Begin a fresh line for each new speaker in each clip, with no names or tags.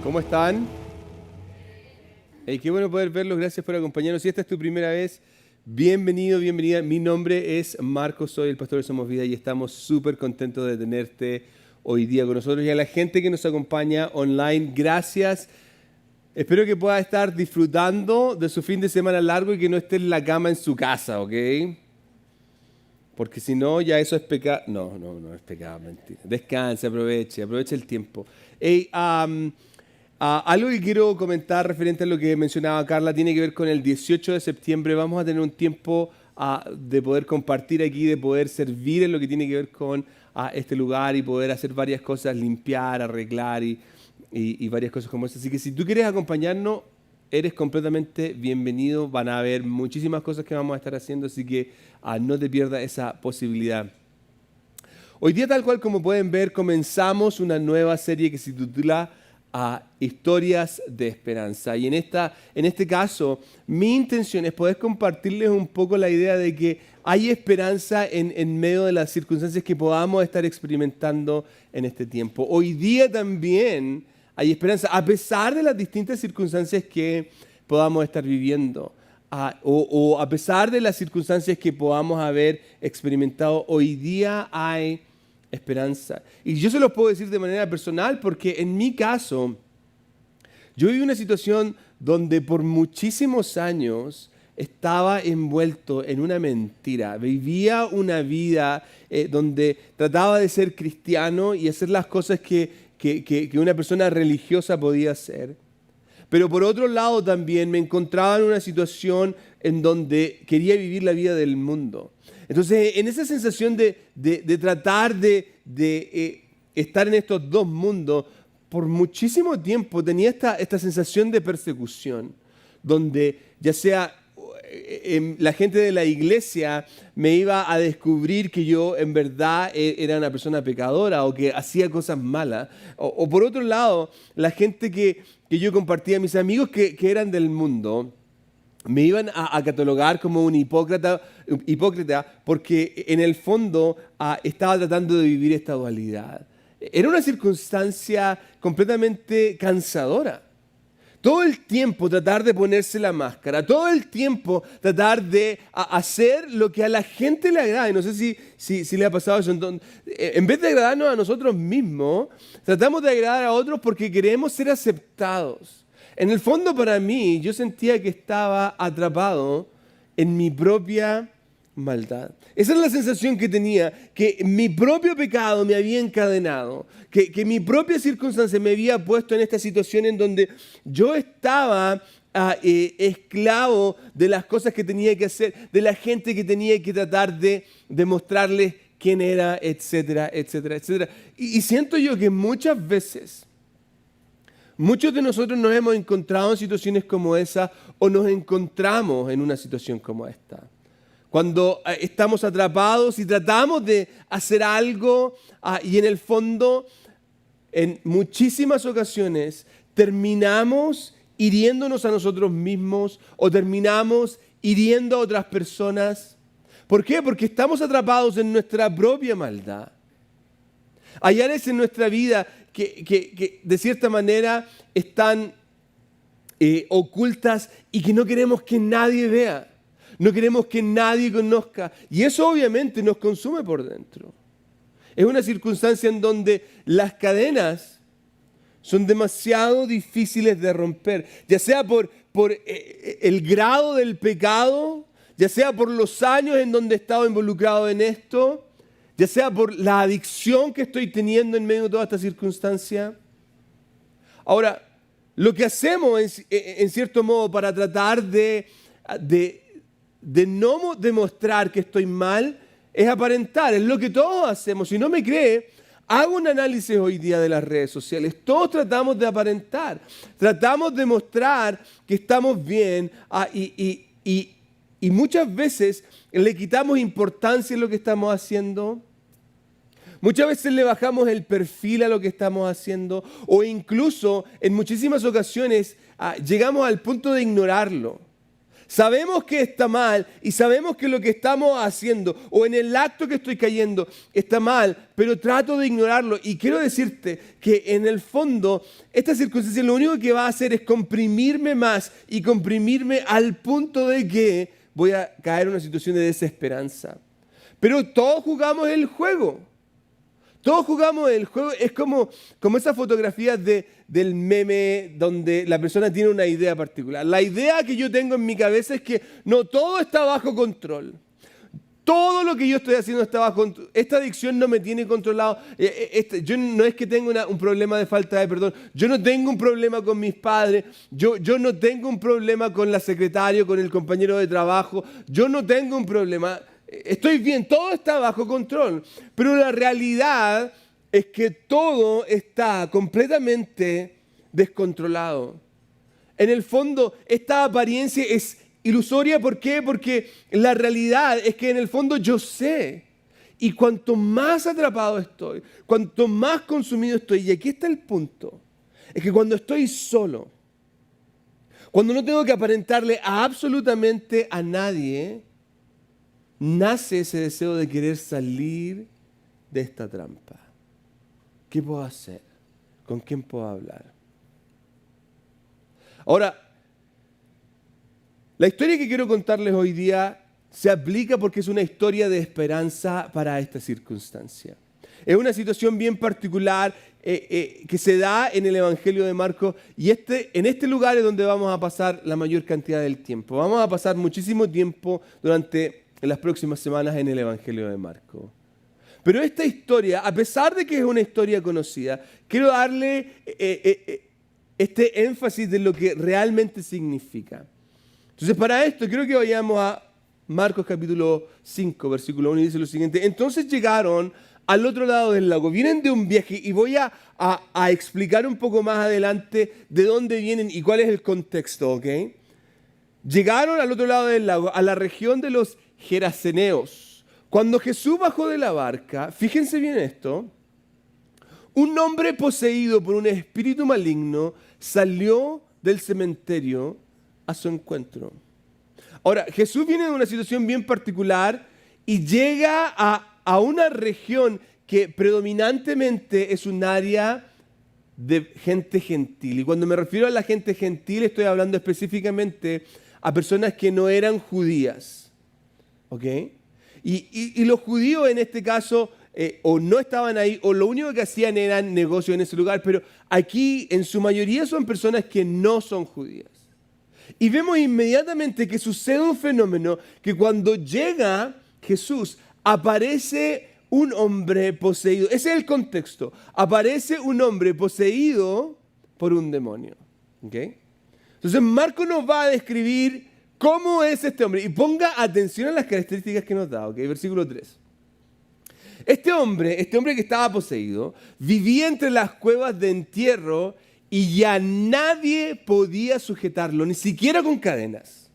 ¿Cómo están? Hey, qué bueno poder verlos, gracias por acompañarnos. Si esta es tu primera vez, bienvenido, bienvenida. Mi nombre es Marcos, soy el pastor de Somos Vida y estamos súper contentos de tenerte hoy día con nosotros. Y a la gente que nos acompaña online, gracias. Espero que pueda estar disfrutando de su fin de semana largo y que no esté en la cama en su casa, ¿ok? Porque si no, ya eso es pecado. No es pecado, mentira. Descanse, aproveche el tiempo. Hey, algo que quiero comentar referente a lo que mencionaba Carla tiene que ver con el 18 de septiembre. Vamos a tener un tiempo de poder compartir aquí, de poder servir en lo que tiene que ver con este lugar y poder hacer varias cosas, limpiar, arreglar y varias cosas como esas. Así que si tú quieres acompañarnos, eres completamente bienvenido. Van a haber muchísimas cosas que vamos a estar haciendo, así que no te pierdas esa posibilidad. Hoy día, tal cual como pueden ver, comenzamos una nueva serie que se titula Historias de Esperanza. Y en este caso, mi intención es poder compartirles un poco la idea de que hay esperanza en medio de las circunstancias que podamos estar experimentando en este tiempo. Hoy día también hay esperanza, a pesar de las distintas circunstancias que podamos estar viviendo. O a pesar de las circunstancias que podamos haber experimentado, hoy día hay esperanza. Y yo se los puedo decir de manera personal porque en mi caso, yo viví una situación donde por muchísimos años estaba envuelto en una mentira. Vivía una vida donde trataba de ser cristiano y hacer las cosas que una persona religiosa podía hacer. Pero por otro lado también me encontraba en una situación en donde quería vivir la vida del mundo. Entonces, en esa sensación de tratar de estar en estos dos mundos, por muchísimo tiempo tenía esta sensación de persecución, donde ya sea la gente de la iglesia me iba a descubrir que yo en verdad era una persona pecadora o que hacía cosas malas. O por otro lado, la gente que yo compartía, mis amigos que eran del mundo, me iban a catalogar como un hipócrita porque en el fondo estaba tratando de vivir esta dualidad. Era una circunstancia completamente cansadora. Todo el tiempo tratar de ponerse la máscara, todo el tiempo tratar de hacer lo que a la gente le agrada. Y no sé si le ha pasado eso. Entonces, en vez de agradarnos a nosotros mismos, tratamos de agradar a otros porque queremos ser aceptados. En el fondo, para mí, yo sentía que estaba atrapado en mi propia maldad. Esa es la sensación que tenía, que mi propio pecado me había encadenado, que mi propia circunstancia me había puesto en esta situación en donde yo estaba esclavo de las cosas que tenía que hacer, de la gente que tenía que tratar de demostrarles quién era, etcétera, etcétera, etcétera. Y siento yo que muchas veces muchos de nosotros nos hemos encontrado en situaciones como esa o nos encontramos en una situación como esta. Cuando estamos atrapados y tratamos de hacer algo y en el fondo, en muchísimas ocasiones, terminamos hiriéndonos a nosotros mismos o terminamos hiriendo a otras personas. ¿Por qué? Porque estamos atrapados en nuestra propia maldad. Hay áreas en nuestra vida que de cierta manera están ocultas y que no queremos que nadie vea. No queremos que nadie conozca. Y eso obviamente nos consume por dentro. Es una circunstancia en donde las cadenas son demasiado difíciles de romper. Ya sea por el grado del pecado, ya sea por los años en donde he estado involucrado en esto, ya sea por la adicción que estoy teniendo en medio de toda esta circunstancia. Ahora, lo que hacemos en cierto modo para tratar de no demostrar que estoy mal es aparentar, es lo que todos hacemos. Si no me cree, hago un análisis hoy día de las redes sociales. Todos tratamos de aparentar, tratamos de mostrar que estamos bien y muchas veces le quitamos importancia a lo que estamos haciendo. Muchas veces le bajamos el perfil a lo que estamos haciendo o incluso en muchísimas ocasiones llegamos al punto de ignorarlo. Sabemos que está mal y sabemos que lo que estamos haciendo o en el acto que estoy cayendo está mal, pero trato de ignorarlo. Y quiero decirte que en el fondo esta circunstancia lo único que va a hacer es comprimirme más y comprimirme al punto de que voy a caer en una situación de desesperanza. Pero todos jugamos el juego. Todos jugamos el juego. Es como esas fotografías del meme donde la persona tiene una idea particular. La idea que yo tengo en mi cabeza es que no todo está bajo control. Todo lo que yo estoy haciendo está bajo control. Esta adicción no me tiene controlado. Yo no es que tenga un problema de falta de perdón. Yo no tengo un problema con mis padres. Yo no tengo un problema con la secretaria, con el compañero de trabajo. Yo no tengo un problema. Estoy bien, todo está bajo control, pero la realidad es que todo está completamente descontrolado. En el fondo, esta apariencia es ilusoria. ¿Por qué? Porque la realidad es que en el fondo yo sé, y cuanto más atrapado estoy, cuanto más consumido estoy, y aquí está el punto, es que cuando estoy solo, cuando no tengo que aparentarle absolutamente a nadie, nace ese deseo de querer salir de esta trampa. ¿Qué puedo hacer? ¿Con quién puedo hablar? Ahora, la historia que quiero contarles hoy día se aplica porque es una historia de esperanza para esta circunstancia. Es una situación bien particular que se da en el Evangelio de Marcos y en este lugar es donde vamos a pasar la mayor cantidad del tiempo. Vamos a pasar muchísimo tiempo durante las próximas semanas en el Evangelio de Marcos. Pero esta historia, a pesar de que es una historia conocida, quiero darle este énfasis de lo que realmente significa. Entonces, para esto, quiero que vayamos a Marcos capítulo 5, versículo 1, y dice lo siguiente. Entonces llegaron al otro lado del lago. Vienen de un viaje y voy a explicar un poco más adelante de dónde vienen y cuál es el contexto, ¿ok? Llegaron al otro lado del lago, a la región de los Geraseneos. Cuando Jesús bajó de la barca, fíjense bien esto, un hombre poseído por un espíritu maligno salió del cementerio a su encuentro. Ahora, Jesús viene de una situación bien particular y llega a una región que predominantemente es un área de gente gentil. Y cuando me refiero a la gente gentil, estoy hablando específicamente a personas que no eran judías. ¿Ok? Y los judíos en este caso o no estaban ahí o lo único que hacían eran negocios en ese lugar, pero aquí en su mayoría son personas que no son judías. Y vemos inmediatamente que sucede un fenómeno que cuando llega Jesús aparece un hombre poseído. Ese es el contexto. Aparece un hombre poseído por un demonio. ¿Ok? Entonces Marcos nos va a describir cómo es este hombre. Y ponga atención a las características que nos da. ¿Ok? Versículo 3. Este hombre que estaba poseído, vivía entre las cuevas de entierro y ya nadie podía sujetarlo, ni siquiera con cadenas.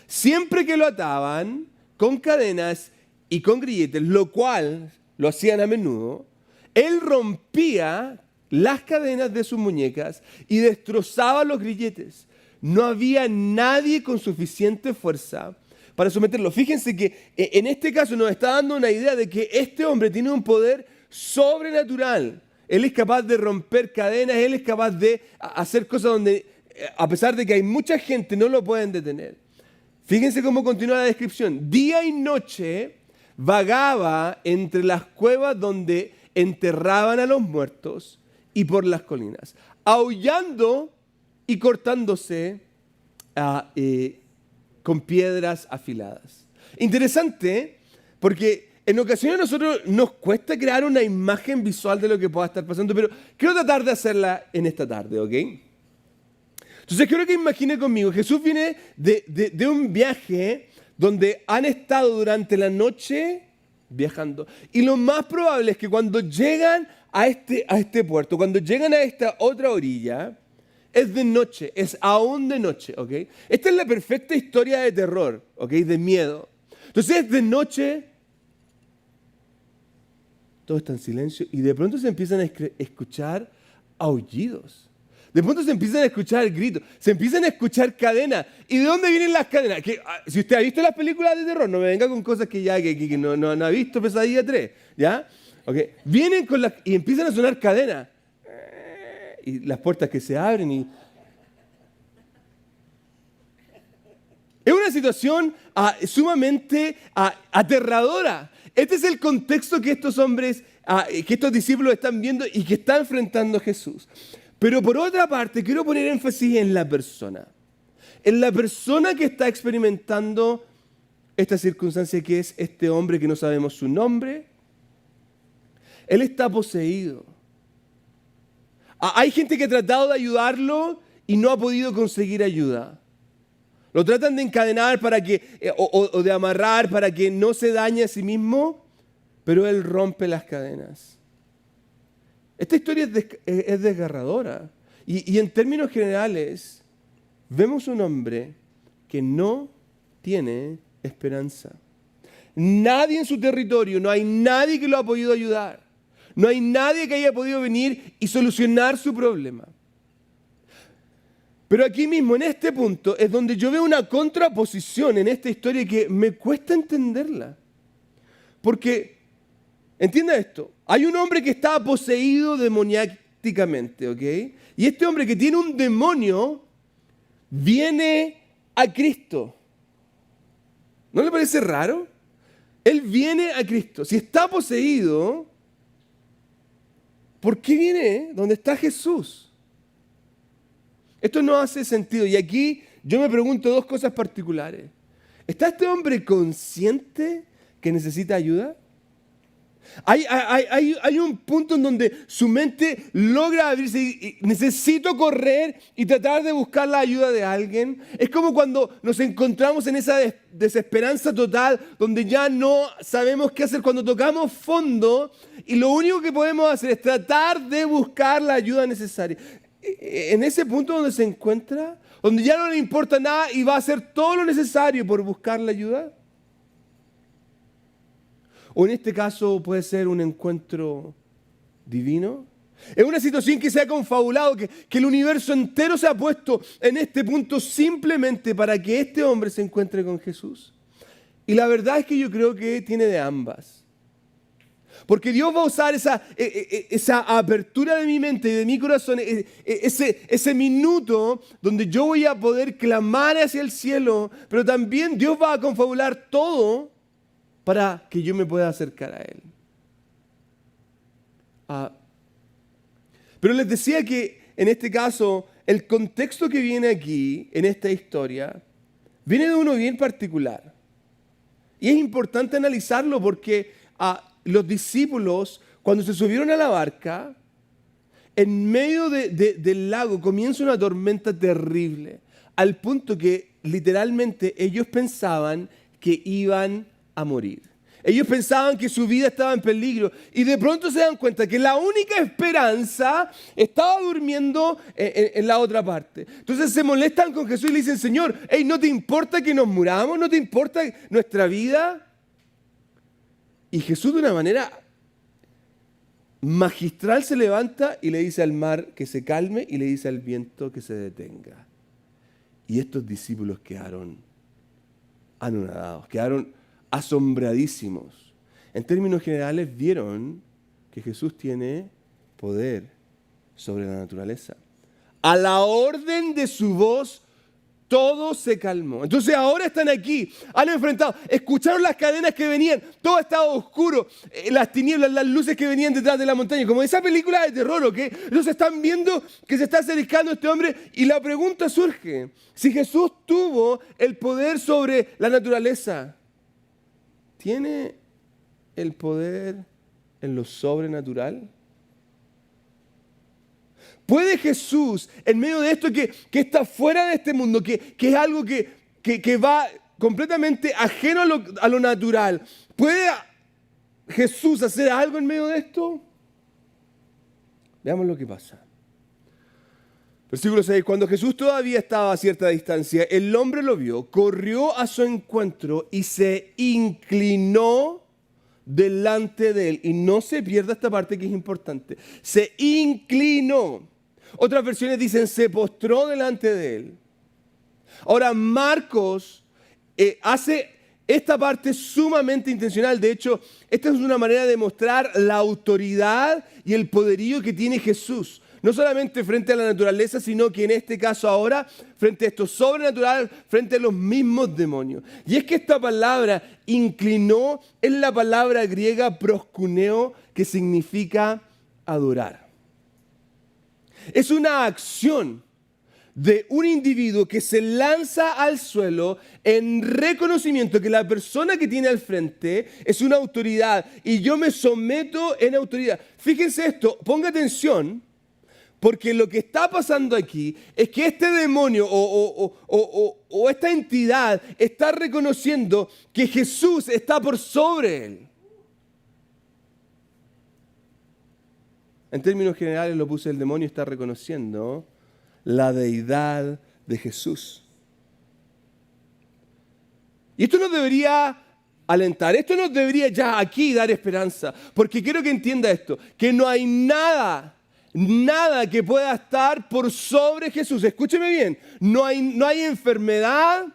Siempre que lo ataban con cadenas y con grilletes, lo cual lo hacían a menudo, él rompía las cadenas de sus muñecas y destrozaba los grilletes. No había nadie con suficiente fuerza para someterlo. Fíjense que en este caso nos está dando una idea de que este hombre tiene un poder sobrenatural. Él es capaz de romper cadenas, él es capaz de hacer cosas donde, a pesar de que hay mucha gente, no lo pueden detener. Fíjense cómo continúa la descripción. Día y noche vagaba entre las cuevas donde enterraban a los muertos y por las colinas, aullando y cortándose con piedras afiladas. Interesante, porque en ocasiones a nosotros nos cuesta crear una imagen visual de lo que pueda estar pasando, pero quiero tratar de hacerla en esta tarde, ¿ok? Entonces quiero que imagine conmigo, Jesús viene de un viaje donde han estado durante la noche viajando. Y lo más probable es que cuando llegan a este puerto, cuando llegan a esta otra orilla, es de noche, es aún de noche, ¿ok? Esta es la perfecta historia de terror, ¿ok? De miedo. Entonces es de noche, todo está en silencio y de pronto se empiezan a escuchar aullidos. De pronto se empiezan a escuchar gritos, se empiezan a escuchar cadenas. ¿Y de dónde vienen las cadenas? Si usted ha visto las películas de terror, no me venga con cosas que no ha visto Pesadilla 3, ¿ya? Okay. Vienen y empiezan a sonar cadenas. Y las puertas que se abren y... Es una situación sumamente aterradora. Este es el contexto que estos hombres, que estos discípulos están viendo y que está enfrentando Jesús. Pero por otra parte, quiero poner énfasis en la persona. En la persona que está experimentando esta circunstancia, que es este hombre que no sabemos su nombre. Él está poseído. Hay gente que ha tratado de ayudarlo y no ha podido conseguir ayuda. Lo tratan de encadenar o de amarrar para que no se dañe a sí mismo, pero él rompe las cadenas. Esta historia es desgarradora. Y en términos generales, vemos un hombre que no tiene esperanza. Nadie en su territorio, no hay nadie que lo ha podido ayudar. No hay nadie que haya podido venir y solucionar su problema. Pero aquí mismo, en este punto, es donde yo veo una contraposición en esta historia que me cuesta entenderla. Porque, entienda esto, hay un hombre que está poseído demoniáticamente, ¿ok? Y este hombre que tiene un demonio viene a Cristo. ¿No le parece raro? Él viene a Cristo. Si está poseído, ¿por qué viene donde está Jesús? Esto no hace sentido. Y aquí yo me pregunto dos cosas particulares. ¿Está este hombre consciente que necesita ayuda? Hay un punto en donde su mente logra abrirse y necesito correr y tratar de buscar la ayuda de alguien. Es como cuando nos encontramos en esa desesperanza total donde ya no sabemos qué hacer, cuando tocamos fondo y lo único que podemos hacer es tratar de buscar la ayuda necesaria. En ese punto donde se encuentra, donde ya no le importa nada y va a hacer todo lo necesario por buscar la ayuda. O en este caso puede ser un encuentro divino. Es una situación que se ha confabulado, que el universo entero se ha puesto en este punto simplemente para que este hombre se encuentre con Jesús. Y la verdad es que yo creo que tiene de ambas. Porque Dios va a usar esa apertura de mi mente y de mi corazón, ese minuto donde yo voy a poder clamar hacia el cielo, pero también Dios va a confabular todo para que yo me pueda acercar a Él. Pero les decía que en este caso, el contexto que viene aquí, en esta historia, viene de uno bien particular. Y es importante analizarlo porque los discípulos, cuando se subieron a la barca, en medio del lago comienza una tormenta terrible, al punto que literalmente ellos pensaban que iban a morir. Ellos pensaban que su vida estaba en peligro y de pronto se dan cuenta que la única esperanza estaba durmiendo en la otra parte. Entonces se molestan con Jesús y le dicen: Señor, hey, ¿no te importa que nos muramos? ¿No te importa nuestra vida? Y Jesús, de una manera magistral, se levanta y le dice al mar que se calme y le dice al viento que se detenga. Y estos discípulos quedaron anonadados, quedaron asombradísimos. En términos generales, vieron que Jesús tiene poder sobre la naturaleza. A la orden de su voz, todo se calmó. Entonces ahora están aquí, han enfrentado, escucharon las cadenas que venían, todo estaba oscuro, las tinieblas, las luces que venían detrás de la montaña, como esa película de terror, ¿ok? Ellos están viendo que se está acercando este hombre y la pregunta surge: si Jesús tuvo el poder sobre la naturaleza, ¿tiene el poder en lo sobrenatural? ¿Puede Jesús, en medio de esto que está fuera de este mundo, que es algo que va completamente ajeno a lo natural, ¿puede Jesús hacer algo en medio de esto? Veamos lo que pasa. Versículo 6. Cuando Jesús todavía estaba a cierta distancia, el hombre lo vio, corrió a su encuentro y se inclinó delante de él. Y no se pierda esta parte que es importante. Se inclinó. Otras versiones dicen se postró delante de él. Ahora, Marcos hace esta parte sumamente intencional. De hecho, esta es una manera de mostrar la autoridad y el poderío que tiene Jesús. No solamente frente a la naturaleza, sino que en este caso ahora, frente a esto sobrenatural, frente a los mismos demonios. Y es que esta palabra inclinó es la palabra griega proskuneo, que significa adorar. Es una acción de un individuo que se lanza al suelo en reconocimiento que la persona que tiene al frente es una autoridad y yo me someto en autoridad. Fíjense esto, ponga atención, porque lo que está pasando aquí es que este demonio o esta entidad está reconociendo que Jesús está por sobre él. En términos generales lo puse, el demonio está reconociendo la deidad de Jesús. Y esto nos debería alentar, esto nos debería ya aquí dar esperanza, porque quiero que entienda esto, que no hay nada que pueda estar por sobre Jesús. Escúcheme bien, no hay enfermedad,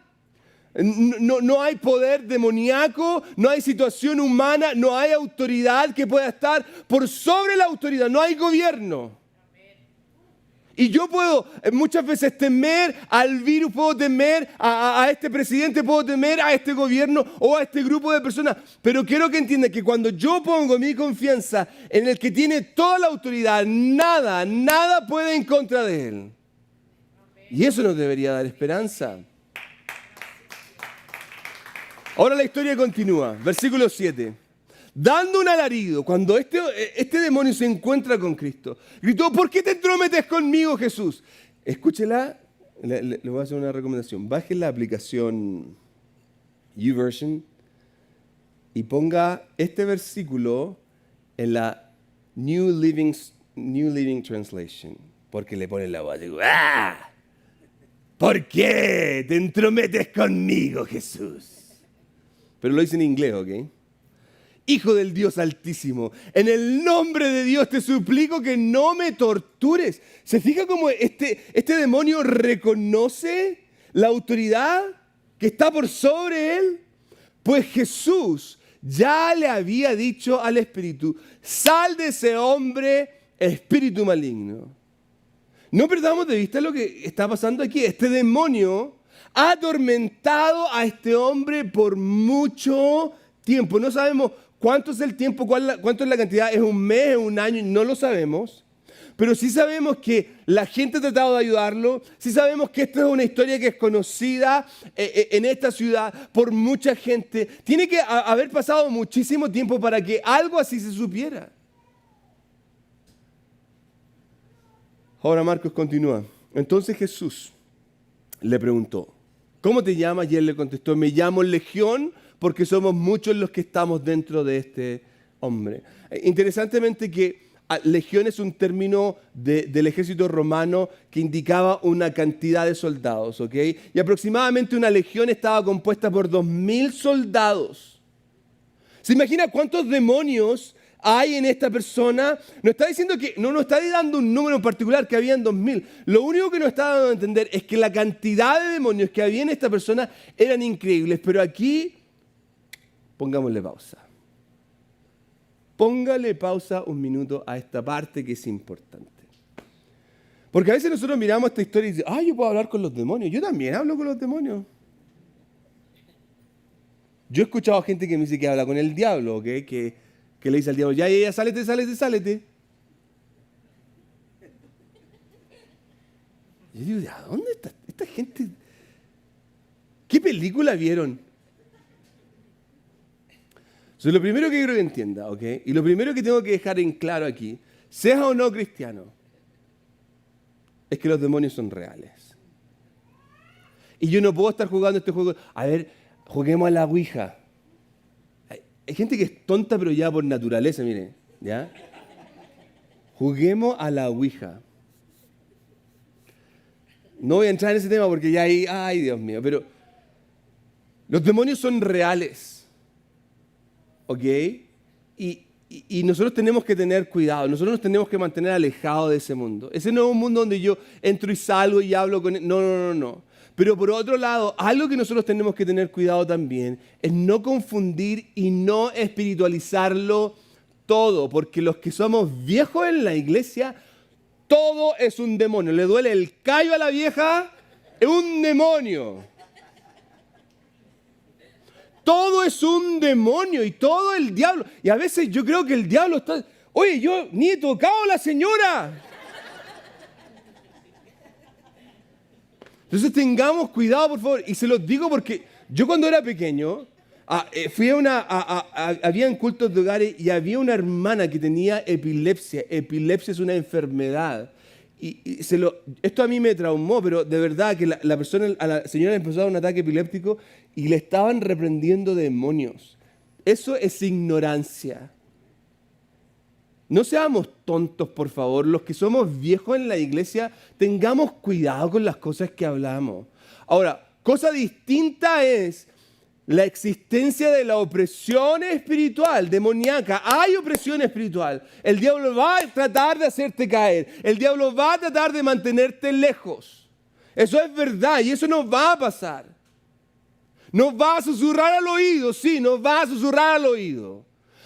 no hay poder demoníaco, no hay situación humana, no hay autoridad que pueda estar por sobre la autoridad, no hay gobierno. Y yo puedo muchas veces temer al virus, puedo temer a este presidente, puedo temer a este gobierno o a este grupo de personas. Pero quiero que entiendan que cuando yo pongo mi confianza en el que tiene toda la autoridad, nada puede en contra de él. Y eso nos debería dar esperanza. Ahora la historia continúa. Versículo 7. Dando un alarido, cuando este demonio se encuentra con Cristo, gritó: ¿por qué te entrometes conmigo, Jesús? Escúchela, le voy a hacer una recomendación. Baje la aplicación YouVersion y ponga este versículo en la New Living Translation, porque le pone la voz. Digo, ¡ah! ¿Por qué te entrometes conmigo, Jesús? Pero lo dice en inglés, ¿ok? Hijo del Dios Altísimo, en el nombre de Dios te suplico que no me tortures. ¿Se fija cómo este demonio reconoce la autoridad que está por sobre él? Pues Jesús ya le había dicho al espíritu: sal de ese hombre, espíritu maligno. No perdamos de vista lo que está pasando aquí. Este demonio ha atormentado a este hombre por mucho tiempo. No sabemos cuánto es el tiempo, cuánto es la cantidad, es un mes, es un año, no lo sabemos. Pero sí sabemos que la gente ha tratado de ayudarlo, sí sabemos que esta es una historia que es conocida en esta ciudad por mucha gente. Tiene que haber pasado muchísimo tiempo para que algo así se supiera. Ahora Marcos continúa. Entonces Jesús le preguntó: ¿cómo te llamas? Y él le contestó: me llamo Legión, porque somos muchos los que estamos dentro de este hombre. Interesantemente que legión es un término del ejército romano que indicaba una cantidad de soldados, ¿ok? Y aproximadamente una legión estaba compuesta por 2.000 soldados. ¿Se imagina cuántos demonios hay en esta persona? No está diciendo que, no nos está dando un número en particular, que habían 2.000. Lo único que nos está dando a entender es que la cantidad de demonios que había en esta persona eran increíbles. Pero aquí, pongámosle pausa. Póngale pausa un minuto a esta parte que es importante. Porque a veces nosotros miramos esta historia y decimos: yo puedo hablar con los demonios. Yo también hablo con los demonios. Yo he escuchado gente que me dice que habla con el diablo, ¿okay? que le dice al diablo: ya, sálete. Y yo digo: ¿de dónde está esta gente? ¿Qué película vieron? Entonces, lo primero que quiero que entienda, ¿ok? Y lo primero que tengo que dejar en claro aquí, seas o no cristiano, es que los demonios son reales. Y yo no puedo estar jugando este juego. A ver, juguemos a la Ouija. Hay gente que es tonta, pero ya por naturaleza, mire, ¿ya? Juguemos a la Ouija. No voy a entrar en ese tema porque ya hay, ay Dios mío, pero los demonios son reales. ¿Ok? Y y nosotros tenemos que tener cuidado, nosotros nos tenemos que mantener alejados de ese mundo. Ese no es un mundo donde yo entro y salgo y hablo con él. No, no, no, no. Pero por otro lado, algo que nosotros tenemos que tener cuidado también es no confundir y no espiritualizarlo todo, porque los que somos viejos en la iglesia, todo es un demonio. Le duele el callo a la vieja, es un demonio. Todo es un demonio y todo el diablo. Y a veces yo creo que el diablo está... Oye, yo ni he tocado a la señora. Entonces tengamos cuidado, por favor. Y se los digo porque yo cuando era pequeño, fui habían cultos de hogares y había una hermana que tenía epilepsia. Epilepsia es una enfermedad. Esto a mí me traumó, pero de verdad que a la señora le empezó a dar un ataque epiléptico y le estaban reprendiendo demonios. Eso es ignorancia. No seamos tontos, por favor. Los que somos viejos en la iglesia, tengamos cuidado con las cosas que hablamos. Ahora, cosa distinta es la existencia de la opresión espiritual, demoníaca. Hay opresión espiritual. El diablo va a tratar de hacerte caer. El diablo va a tratar de mantenerte lejos. Eso es verdad y eso nos va a pasar. Nos va a susurrar al oído, sí, nos va a susurrar al oído.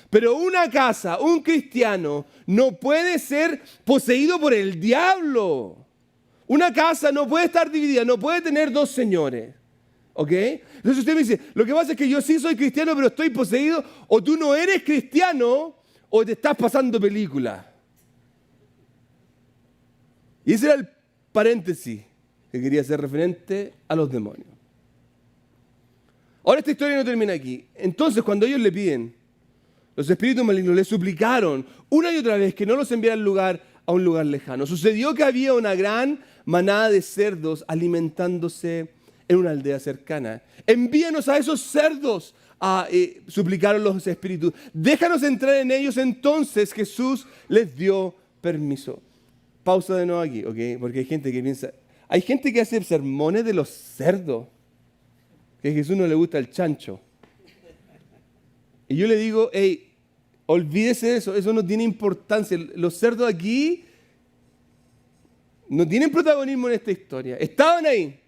Pero una casa, un cristiano, no puede ser poseído por el diablo. Una casa no puede estar dividida, no puede tener dos señores. ¿Ok? Entonces usted me dice, lo que pasa es que yo sí soy cristiano, pero estoy poseído, o tú no eres cristiano, o te estás pasando película. Y ese era el paréntesis que quería hacer referente a los demonios. Ahora esta historia no termina aquí. Entonces, cuando ellos le piden, los espíritus malignos le suplicaron una y otra vez que no los enviara a un lugar lejano. Sucedió que había una gran manada de cerdos alimentándose en una aldea cercana. Envíanos a esos cerdos, suplicaron los espíritus. Déjanos entrar en ellos. Entonces Jesús les dio permiso. Pausa de nuevo aquí, ¿ok? Porque hay gente que piensa, hay gente que hace sermones de los cerdos, que a Jesús no le gusta el chancho. Y yo le digo, hey, olvídese de eso, eso no tiene importancia. Los cerdos aquí no tienen protagonismo en esta historia. Estaban ahí.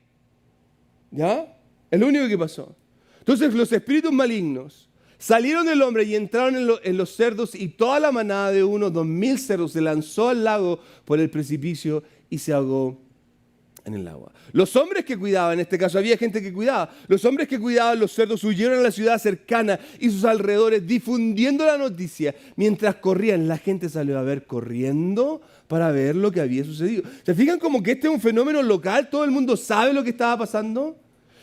¿Ya? Es lo único que pasó. Entonces los espíritus malignos salieron del hombre y entraron en los cerdos y toda la manada de unos 2,000 cerdos se lanzó al lago por el precipicio y se ahogó en el agua. Los hombres que cuidaban, en este caso había gente que cuidaba, los hombres que cuidaban los cerdos huyeron a la ciudad cercana y sus alrededores difundiendo la noticia. Mientras corrían, la gente salió a ver corriendo para ver lo que había sucedido. ¿Se fijan como que este es un fenómeno local? Todo el mundo sabe lo que estaba pasando.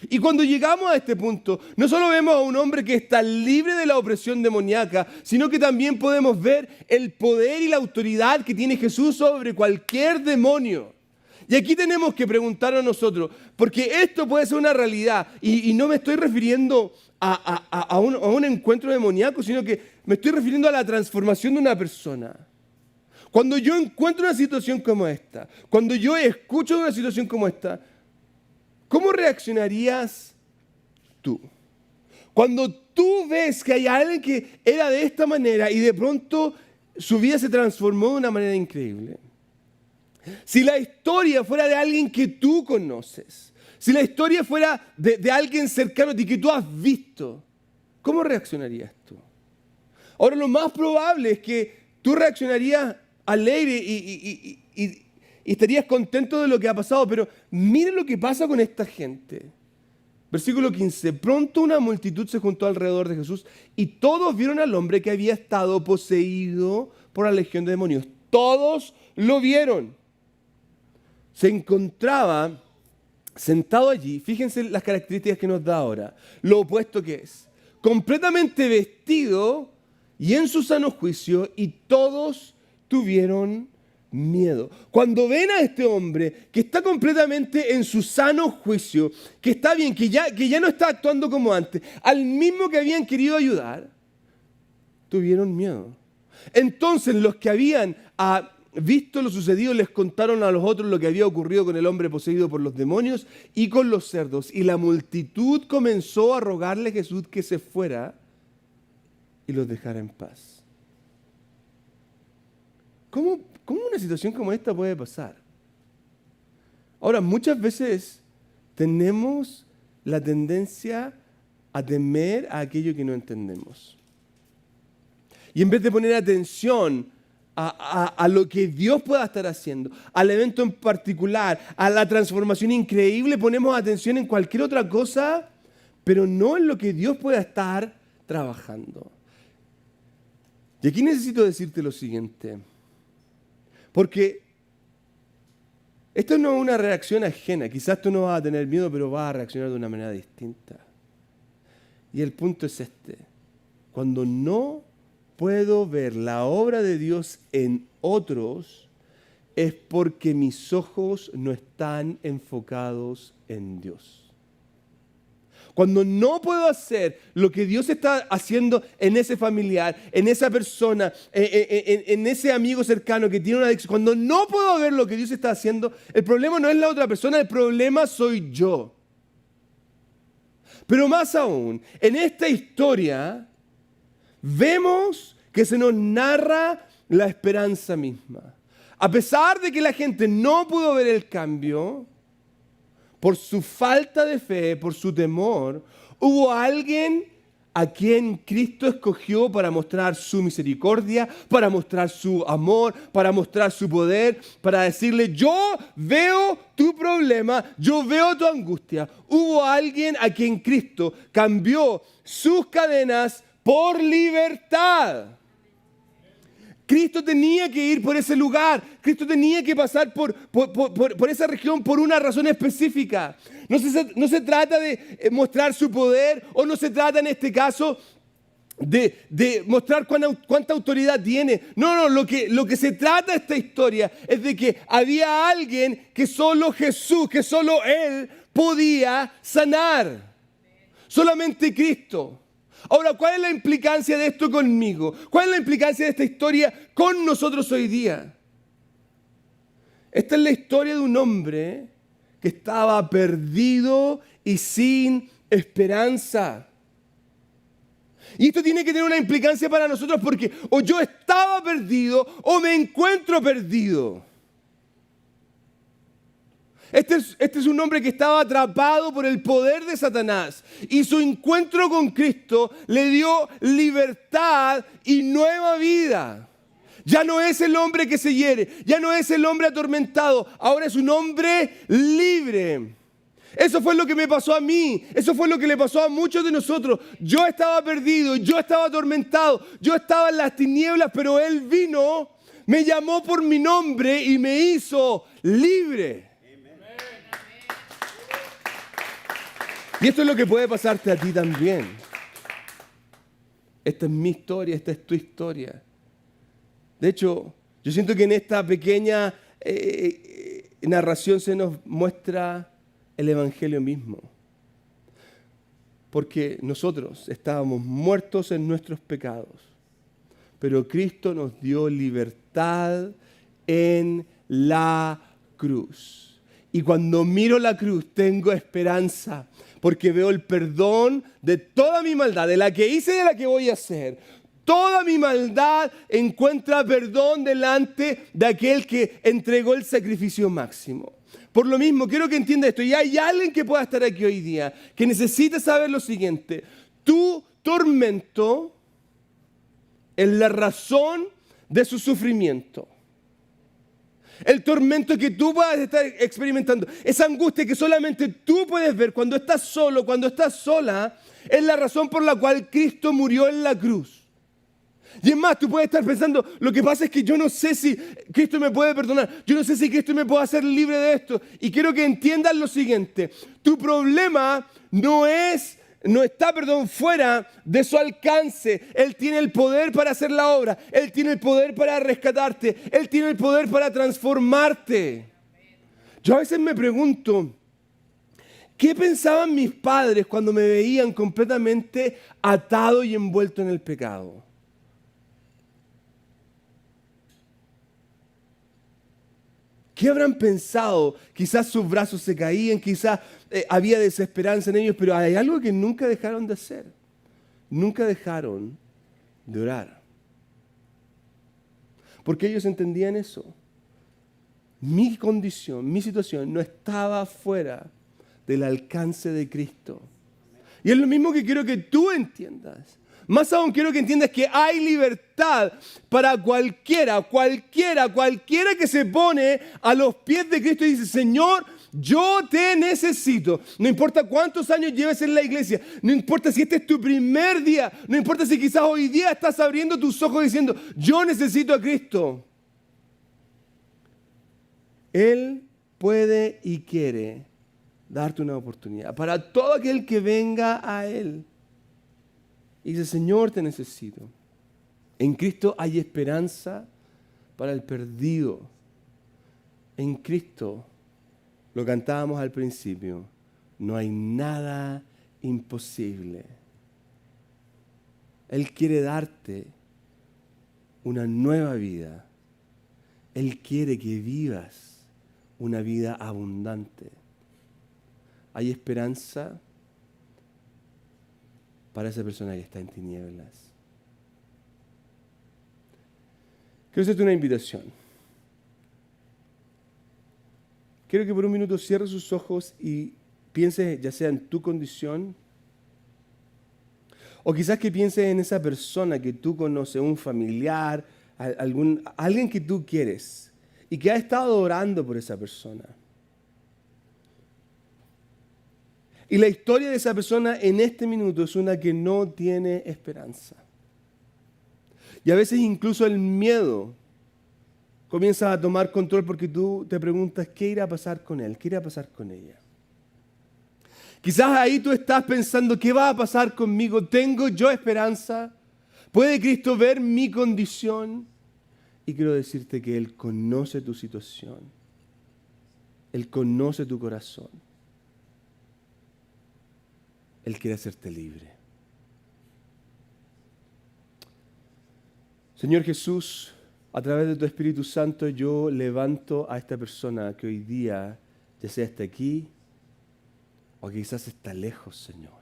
Y cuando llegamos a este punto, no solo vemos a un hombre que está libre de la opresión demoníaca, sino que también podemos ver el poder y la autoridad que tiene Jesús sobre cualquier demonio. Y aquí tenemos que preguntarnos nosotros, porque esto puede ser una realidad, y no me estoy refiriendo a un encuentro demoníaco, sino que me estoy refiriendo a la transformación de una persona. Cuando yo encuentro una situación como esta, cuando yo escucho una situación como esta, ¿cómo reaccionarías tú? Cuando tú ves que hay alguien que era de esta manera y de pronto su vida se transformó de una manera increíble. Si la historia fuera de alguien que tú conoces, si la historia fuera de alguien cercano a ti que tú has visto, ¿cómo reaccionarías tú? Ahora, lo más probable es que tú reaccionarías alegre y estarías contento de lo que ha pasado, pero miren lo que pasa con esta gente. Versículo 15. Pronto una multitud se juntó alrededor de Jesús y todos vieron al hombre que había estado poseído por la legión de demonios. Todos lo vieron. Se encontraba sentado allí, fíjense las características que nos da ahora, lo opuesto que es, completamente vestido y en su sano juicio, y todos tuvieron miedo. Cuando ven a este hombre que está completamente en su sano juicio, que está bien, que ya no está actuando como antes, al mismo que habían querido ayudar, tuvieron miedo. Entonces los que habían visto lo sucedido, les contaron a los otros lo que había ocurrido con el hombre poseído por los demonios y con los cerdos. Y la multitud comenzó a rogarle a Jesús que se fuera y los dejara en paz. ¿Cómo una situación como esta puede pasar? Ahora, muchas veces tenemos la tendencia a temer a aquello que no entendemos. Y en vez de poner atención a lo que Dios pueda estar haciendo, al evento en particular, a la transformación increíble, ponemos atención en cualquier otra cosa, pero no en lo que Dios pueda estar trabajando. Y aquí necesito decirte lo siguiente, porque esto no es una reacción ajena. Quizás tú no vas a tener miedo, pero vas a reaccionar de una manera distinta. Y el punto es este. Cuando no puedo ver la obra de Dios en otros, es porque mis ojos no están enfocados en Dios. Cuando no puedo hacer lo que Dios está haciendo en ese familiar, en esa persona, en ese amigo cercano que tiene una adicción, cuando no puedo ver lo que Dios está haciendo, el problema no es la otra persona, el problema soy yo. Pero más aún, en esta historia vemos que se nos narra la esperanza misma. A pesar de que la gente no pudo ver el cambio, por su falta de fe, por su temor, hubo alguien a quien Cristo escogió para mostrar su misericordia, para mostrar su amor, para mostrar su poder, para decirle, yo veo tu problema, yo veo tu angustia. Hubo alguien a quien Cristo cambió sus cadenas por libertad. Cristo tenía que ir por ese lugar. Cristo tenía que pasar por esa región por una razón específica. No se trata de mostrar su poder o no se trata en este caso de mostrar cuánta autoridad tiene. No, lo que se trata de esta historia es de que había alguien que solo Jesús, que solo Él podía sanar. Solamente Cristo. Ahora, ¿cuál es la implicancia de esto conmigo? ¿Cuál es la implicancia de esta historia con nosotros hoy día? Esta es la historia de un hombre que estaba perdido y sin esperanza. Y esto tiene que tener una implicancia para nosotros porque o yo estaba perdido o me encuentro perdido. Este es un hombre que estaba atrapado por el poder de Satanás y su encuentro con Cristo le dio libertad y nueva vida. Ya no es el hombre que se hiere, ya no es el hombre atormentado, ahora es un hombre libre. Eso fue lo que me pasó a mí, eso fue lo que le pasó a muchos de nosotros. Yo estaba perdido, yo estaba atormentado, yo estaba en las tinieblas, pero Él vino, me llamó por mi nombre y me hizo libre. Y esto es lo que puede pasarte a ti también. Esta es mi historia, esta es tu historia. De hecho, yo siento que en esta pequeña narración se nos muestra el Evangelio mismo. Porque nosotros estábamos muertos en nuestros pecados, pero Cristo nos dio libertad en la cruz. Y cuando miro la cruz tengo esperanza, porque veo el perdón de toda mi maldad, de la que hice y de la que voy a hacer. Toda mi maldad encuentra perdón delante de aquel que entregó el sacrificio máximo. Por lo mismo, quiero que entienda esto. Y hay alguien que pueda estar aquí hoy día que necesita saber lo siguiente. Tu tormento es la razón de su sufrimiento. El tormento que tú puedas estar experimentando, esa angustia que solamente tú puedes ver cuando estás solo, cuando estás sola, es la razón por la cual Cristo murió en la cruz. Y es más, tú puedes estar pensando, lo que pasa es que yo no sé si Cristo me puede perdonar, yo no sé si Cristo me puede hacer libre de esto. Y quiero que entiendas lo siguiente, tu problema no está fuera de su alcance. Él tiene el poder para hacer la obra. Él tiene el poder para rescatarte. Él tiene el poder para transformarte. Yo a veces me pregunto, ¿qué pensaban mis padres cuando me veían completamente atado y envuelto en el pecado? ¿Qué habrán pensado? Quizás sus brazos se caían, quizás había desesperanza en ellos, pero hay algo que nunca dejaron de hacer. Nunca dejaron de orar. porque ellos entendían eso. Mi condición, mi situación no estaba fuera del alcance de Cristo. Y es lo mismo que quiero que tú entiendas. Más aún quiero que entiendas que hay libertad para cualquiera que se pone a los pies de Cristo y dice, Señor, yo te necesito. No importa cuántos años lleves en la iglesia, no importa si este es tu primer día, no importa si quizás hoy día estás abriendo tus ojos diciendo, yo necesito a Cristo. Él puede y quiere darte una oportunidad para todo aquel que venga a Él. Y dice, Señor, te necesito. En Cristo hay esperanza para el perdido. En Cristo, lo cantábamos al principio, no hay nada imposible. Él quiere darte una nueva vida. Él quiere que vivas una vida abundante. Hay esperanza para esa persona que está en tinieblas. Quiero hacerte una invitación. Quiero que por un minuto cierres sus ojos y pienses ya sea en tu condición o quizás que pienses en esa persona que tú conoces, un familiar, alguien que tú quieres y que ha estado orando por esa persona. Y la historia de esa persona en este minuto es una que no tiene esperanza. Y a veces incluso el miedo comienza a tomar control porque tú te preguntas, ¿qué irá a pasar con él? ¿Qué irá a pasar con ella? Quizás ahí tú estás pensando, ¿qué va a pasar conmigo? ¿Tengo yo esperanza? ¿Puede Cristo ver mi condición? Y quiero decirte que Él conoce tu situación. Él conoce tu corazón. Él quiere hacerte libre. Señor Jesús, a través de tu Espíritu Santo yo levanto a esta persona que hoy día ya sea está aquí o quizás está lejos, Señor.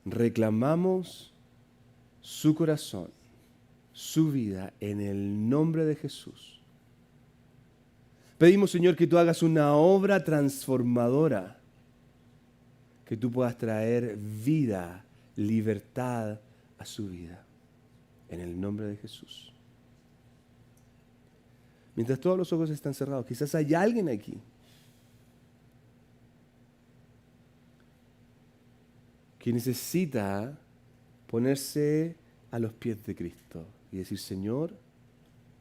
Reclamamos su corazón, su vida en el nombre de Jesús. Pedimos, Señor, que tú hagas una obra transformadora, que tú puedas traer vida, libertad a su vida, en el nombre de Jesús. Mientras todos los ojos están cerrados, quizás hay alguien aquí que necesita ponerse a los pies de Cristo y decir, Señor,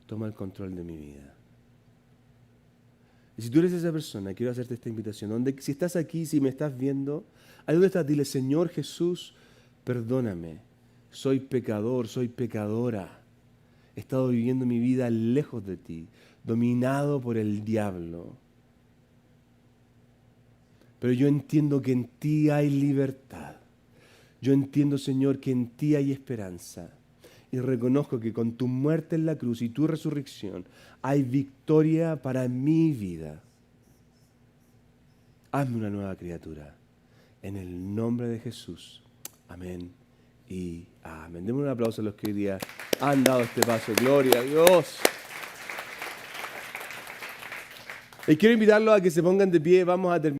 toma el control de mi vida. Y si tú eres esa persona, quiero hacerte esta invitación. Si estás aquí, si me estás viendo, ahí donde estás, dile, Señor Jesús, perdóname. Soy pecador, soy pecadora. He estado viviendo mi vida lejos de ti, dominado por el diablo. Pero yo entiendo que en ti hay libertad. Yo entiendo, Señor, que en ti hay esperanza. Y reconozco que con tu muerte en la cruz y tu resurrección hay victoria para mi vida. Hazme una nueva criatura. En el nombre de Jesús. Amén y amén. Demos un aplauso a los que hoy día han dado este paso. Gloria a Dios. Y quiero invitarlos a que se pongan de pie. Vamos a terminar.